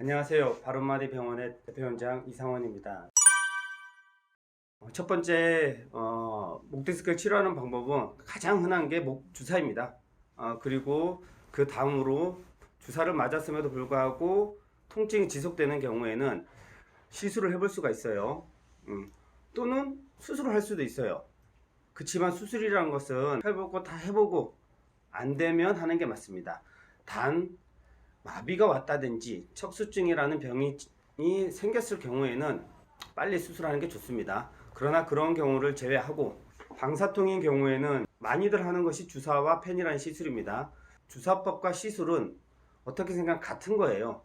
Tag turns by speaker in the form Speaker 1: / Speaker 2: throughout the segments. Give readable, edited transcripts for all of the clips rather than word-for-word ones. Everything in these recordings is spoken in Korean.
Speaker 1: 안녕하세요. 바른마디 병원의 대표원장 이상원입니다. 첫 번째 목 디스크를 치료하는 방법은 가장 흔한 게 목 주사입니다. 그리고 그 다음으로 주사를 맞았음에도 불구하고 통증이 지속되는 경우에는 시술을 해볼 수가 있어요. 또는 수술을 할 수도 있어요. 그렇지만 수술이라는 것은 해보고 다 해보고 안 되면 하는 게 맞습니다. 단 마비가 왔다든지 척수증이라는 병이 생겼을 경우에는 빨리 수술하는 게 좋습니다. 그러나 그런 경우를 제외하고 방사통인 경우에는 많이들 하는 것이 주사와 펜이라는 시술입니다. 주사법과 시술은 어떻게 생각하면 같은 거예요.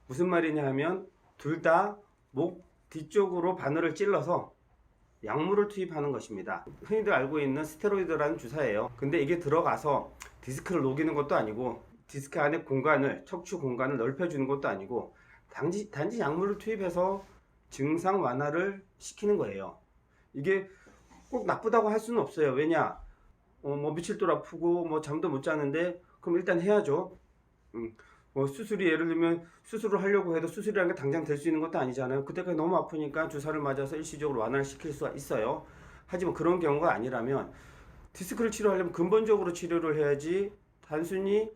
Speaker 1: 무슨 말이냐 하면 둘 다 목 뒤쪽으로 바늘을 찔러서 약물을 투입하는 것입니다. 흔히들 알고 있는 스테로이드라는 주사예요. 근데 이게 들어가서 디스크를 녹이는 것도 아니고 디스크 안에 공간을, 척추 공간을 넓혀주는 것도 아니고 단지 약물을 투입해서 증상 완화를 시키는 거예요. 이게 꼭 나쁘다고 할 수는 없어요. 왜냐? 뭐 며칠도 아프고 뭐 잠도 못 자는데 그럼 일단 해야죠. 뭐 수술이 예를 들면 수술을 하려고 해도 수술이라는 게 당장 될 수 있는 것도 아니잖아요. 그때까지 너무 아프니까 주사를 맞아서 일시적으로 완화를 시킬 수가 있어요. 하지만 그런 경우가 아니라면 디스크를 치료하려면 근본적으로 치료를 해야지 단순히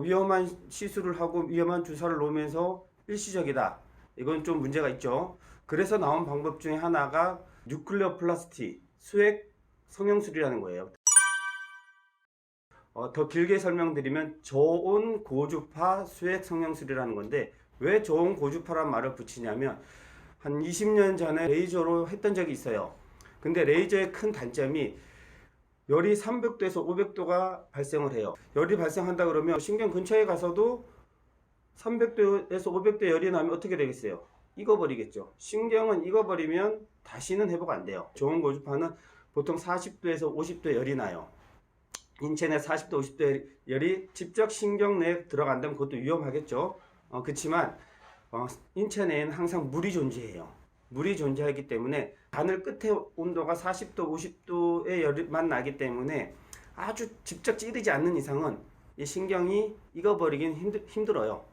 Speaker 1: 위험한 시술을 하고 위험한 주사를 놓으면서 일시적이다. 이건 좀 문제가 있죠. 그래서 나온 방법 중에 하나가 뉴클레어 플라스티, 수액 성형술이라는 거예요. 더 길게 설명드리면 저온 고주파 수액 성형술이라는 건데, 왜 저온 고주파란 말을 붙이냐면 한 20년 전에 레이저로 했던 적이 있어요. 근데 레이저의 큰 단점이 열이 300도에서 500도가 발생을 해요. 열이 발생한다 그러면 신경 근처에 가서도 300도에서 500도 열이 나면 어떻게 되겠어요? 익어버리겠죠. 신경은 익어버리면 다시는 회복 안 돼요. 저온 고주파는 보통 40도에서 50도 열이 나요. 인체 내 40도 50도 열이 직접 신경 내에 들어간다면 그것도 위험하겠죠. 그렇지만 인체 내에는 항상 물이 존재해요. 물이 존재하기 때문에 바늘 끝에 온도가 40도 50도의 열만 나기 때문에 아주 직접 찌르지 않는 이상은 이 신경이 익어버리긴 힘들어요.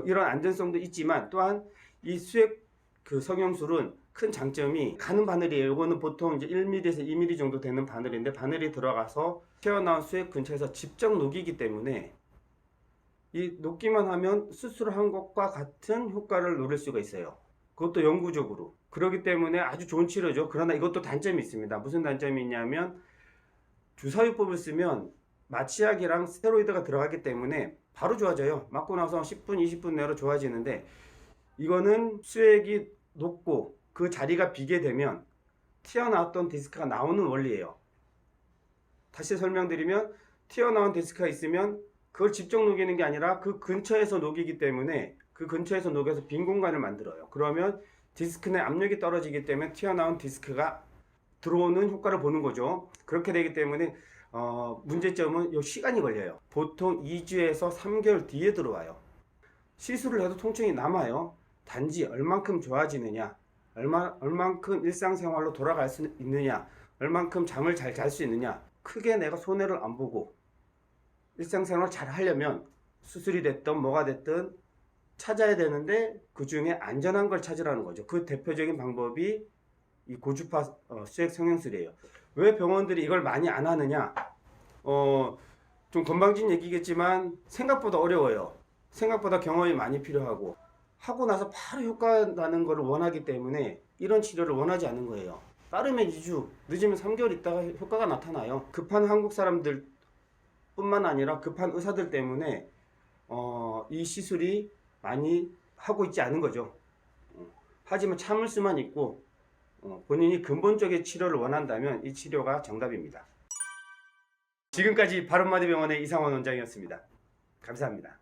Speaker 1: 이런 안전성도 있지만 또한 이 수액 성형술은 큰 장점이 가는 바늘이에요. 이거는 보통 이제 1mm에서 2mm 정도 되는 바늘인데 바늘이 들어가서 튀어나온 수액 근처에서 직접 녹이기 때문에 이 녹기만 하면 수술한 것과 같은 효과를 누릴 수가 있어요. 그것도 영구적으로. 그렇기 때문에 아주 좋은 치료죠. 그러나 이것도 단점이 있습니다. 무슨 단점이 있냐면 주사요법을 쓰면 마취약이랑 스테로이드가 들어가기 때문에 바로 좋아져요. 맞고 나서 10분, 20분 내로 좋아지는데 이거는 수액이 녹고 그 자리가 비게 되면 튀어나왔던 디스크가 나오는 원리예요. 다시 설명드리면 튀어나온 디스크가 있으면 그걸 직접 녹이는 게 아니라 그 근처에서 녹이기 때문에 그 근처에서 녹여서 빈 공간을 만들어요. 그러면 디스크 내 압력이 떨어지기 때문에 튀어나온 디스크가 들어오는 효과를 보는 거죠. 그렇게 되기 때문에 문제점은 요 시간이 걸려요. 보통 2주에서 3개월 뒤에 들어와요. 시술을 해도 통증이 남아요. 단지 얼만큼 좋아지느냐, 얼만큼 일상생활로 돌아갈 수 있느냐, 얼만큼 잠을 잘 잘 수 있느냐, 크게 내가 손해를 안 보고 일상생활을 잘 하려면 수술이 됐든 뭐가 됐든 찾아야 되는데 그 중에 안전한 걸 찾으라는 거죠. 그 대표적인 방법이 이 고주파 수액 성형술이에요. 왜 병원들이 이걸 많이 안 하느냐? 좀 건방진 얘기겠지만 생각보다 어려워요. 생각보다 경험이 많이 필요하고 하고 나서 바로 효과 나는 것을 원하기 때문에 이런 치료를 원하지 않는 거예요. 빠르면 2주, 늦으면 3개월 있다가 효과가 나타나요. 급한 한국 사람들 뿐만 아니라 급한 의사들 때문에 이 시술이 많이 하고 있지 않은 거죠. 하지만 참을 수만 있고 본인이 근본적인 치료를 원한다면 이 치료가 정답입니다. 지금까지 바른마디 병원의 이상원 원장이었습니다. 감사합니다.